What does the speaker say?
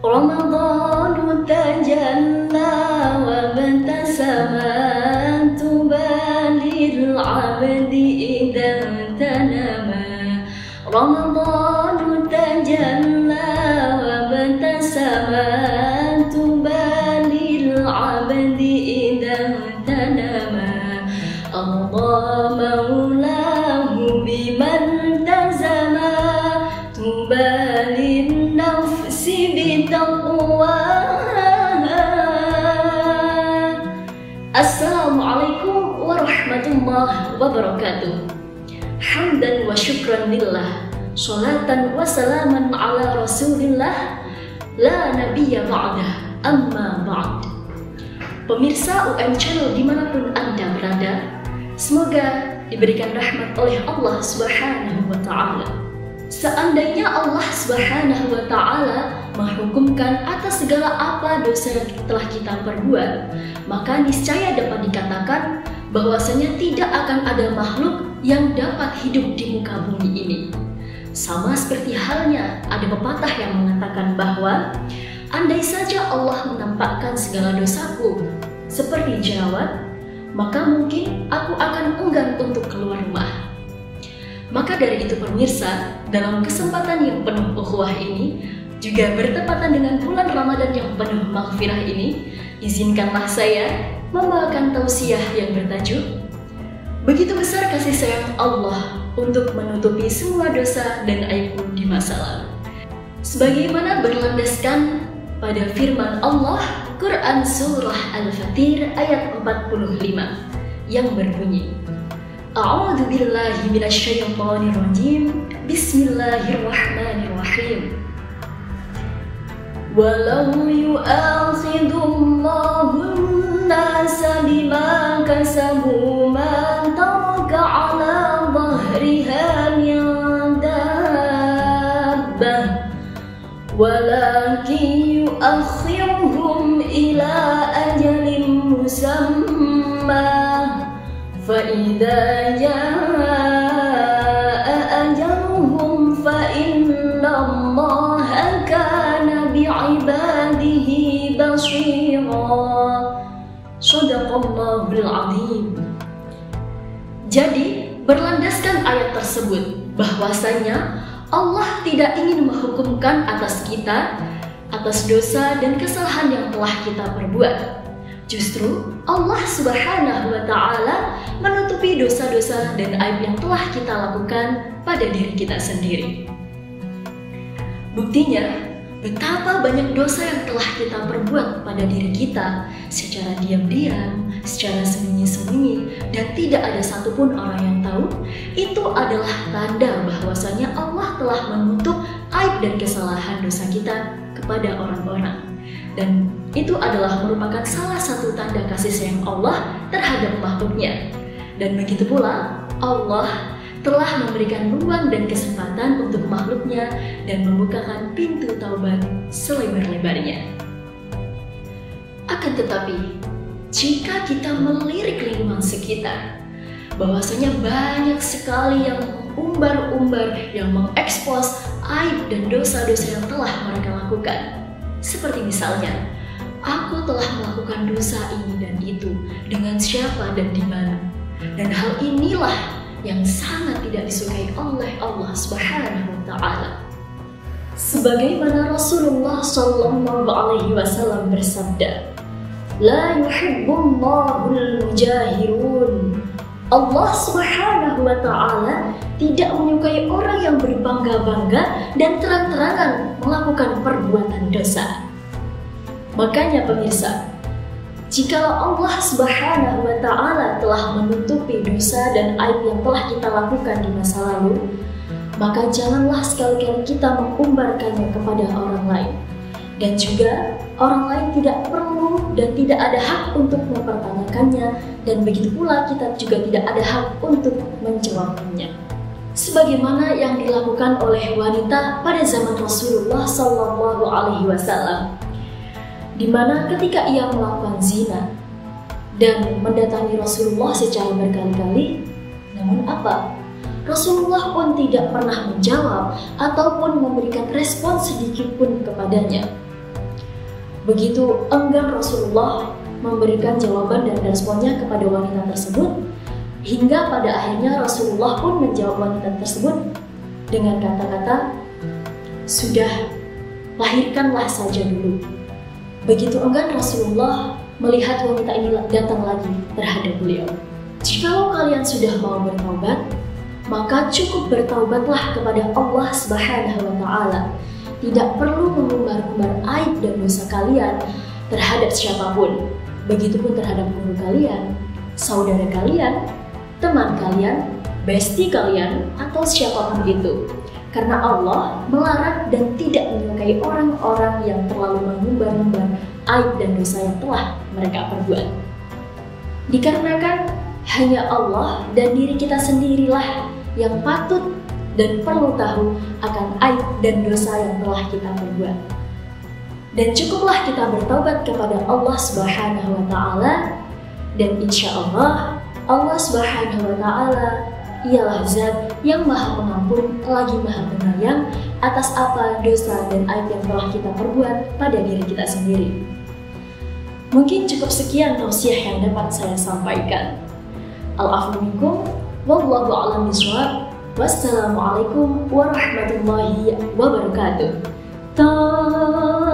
رمضان تجلى وابتسم طوبى للعبد إذا اغتنما رمضان تجلى وابتسم طوبى للعبد إذا اغتنما الله مولاه بمن التزم طوبى للنفس بتقواها. Assalamualaikum warahmatullahi wabarakatuh. Hamdan wa syukran lillah, sholatan wa salaman ala rasulillah, la nabiyya ba'dah, amma ba'd. Pemirsa UM Channel dimanapun Anda berada, semoga diberikan rahmat oleh Allah Subhanahu wa Ta'ala. Seandainya Allah Subhanahu wa Ta'ala menghukumkan atas segala apa dosa yang telah kita perbuat, maka niscaya dapat dikatakan bahwasanya tidak akan ada makhluk yang dapat hidup di muka bumi ini. Sama seperti halnya ada pepatah yang mengatakan bahwa andai saja Allah menampakkan segala dosaku seperti jerawat, maka mungkin aku akan enggan untuk keluar rumah. Maka dari itu pemirsa, dalam kesempatan yang penuh ukhuwah ini, juga bertepatan dengan bulan Ramadan yang penuh maghfirah ini, izinkanlah saya membawakan tausiah yang bertajuk Begitu Besar Kasih Sayang Allah untuk menutupi semua dosa dan aibku di masa lalu. Sebagaimana berlandaskan pada firman Allah, Quran Surah Al-Fatir ayat 45 yang berbunyi, A'udzu billahi minasyaitonir rajim. Bismillahirrahmanirrahim. Walau yu'akhidullahu an-nasa bima kasabu ma taraka 'ala dhahriha min dabbah walakin yu'akhiruhum ila ajalin musamma فَإِذَا جَاءَ أَجَلُهُمْ فَإِنَّ اللَّهَ كَانَ بِعِبَادِهِ بَصِيرًا. Shadaqallahul Azim. Jadi, berlandaskan ayat tersebut bahwasanya Allah tidak ingin menghukumkan atas kita atas dosa dan kesalahan yang telah kita perbuat. Justru Allah Subhanahu wa Ta'ala menutupi dosa-dosa dan aib yang telah kita lakukan pada diri kita sendiri. Buktinya, betapa banyak dosa yang telah kita perbuat pada diri kita secara diam-diam, secara sembunyi-sembunyi, dan tidak ada satupun orang yang tahu. Itu adalah tanda bahwasanya Allah telah menutup aib dan kesalahan dosa kita kepada orang-orang. Dan itu adalah merupakan salah satu tanda kasih sayang Allah terhadap makhluknya. Dan begitu pula Allah telah memberikan ruang dan kesempatan untuk makhluknya dan membukakan pintu taubat selebar-lebarnya. Akan tetapi, jika kita melirik lingkungan sekitar, bahwasanya banyak sekali yang umbar-umbar yang mengekspos aib dan dosa-dosa yang telah mereka lakukan. Seperti misalnya, aku telah melakukan dosa ini dan itu dengan siapa dan di mana. Dan hal inilah yang sangat tidak disukai oleh Allah Subhanahu wa Ta'ala. Sebagaimana Rasulullah Shallallahu Alaihi Wasallam bersabda, La yuhibbullahul mujahirun. Allah Subhanahu wa Ta'ala tidak menyukai orang yang berbangga-bangga dan terang-terangan melakukan perbuatan dosa. Makanya pemirsa, jikalau Allah Subhanahu wa Ta'ala telah menutupi dosa dan aib yang telah kita lakukan di masa lalu, maka janganlah sekali-kali kita mengumbarkannya kepada orang lain. Dan juga orang lain tidak perlu dan tidak ada hak untuk mempertanyakannya, dan begitu pula kita juga tidak ada hak untuk menjawabnya. Sebagaimana yang dilakukan oleh wanita pada zaman Rasulullah Sallallahu Alaihi Wasallam, di mana ketika ia melakukan zina dan mendatangi Rasulullah secara berkali-kali, namun apa? Rasulullah pun tidak pernah menjawab ataupun memberikan respon sedikit pun kepadanya. Begitu enggan Rasulullah memberikan jawaban dan responnya kepada wanita tersebut, hingga pada akhirnya Rasulullah pun menjawab wanita tersebut dengan kata-kata, "Sudah, lahirkanlah saja dulu." Begitu enggan Rasulullah melihat wanita ini datang lagi terhadap beliau. Jikalau kalian sudah mau bertaubat, maka cukup bertaubatlah kepada Allah Subhanahu wa Ta'ala. Tidak perlu mengumbar-umbar aib dan dosa kalian terhadap siapapun. Begitupun terhadap guru kalian, saudara kalian, teman kalian, bestie kalian, atau siapapun itu. Karena Allah melarang dan tidak menyukai orang-orang yang terlalu mengumbar-umbar aib dan dosa yang telah mereka perbuat. Dikarenakan hanya Allah dan diri kita sendirilah yang patut dan perlu tahu akan aib dan dosa yang telah kita perbuat. Dan cukuplah kita bertaubat kepada Allah Subhanahu wa Ta'ala, dan insya Allah Allah Subhanahu wa Ta'ala ialah Zat yang Maha Pengampun lagi Maha Penyayang atas apa dosa dan aib yang telah kita perbuat pada diri kita sendiri. Mungkin cukup sekian tausiah yang dapat saya sampaikan. Al-afwu minkum, wallahu a'lam bishawab. Wassalamualaikum warahmatullahi wabarakatuh. Tauhid.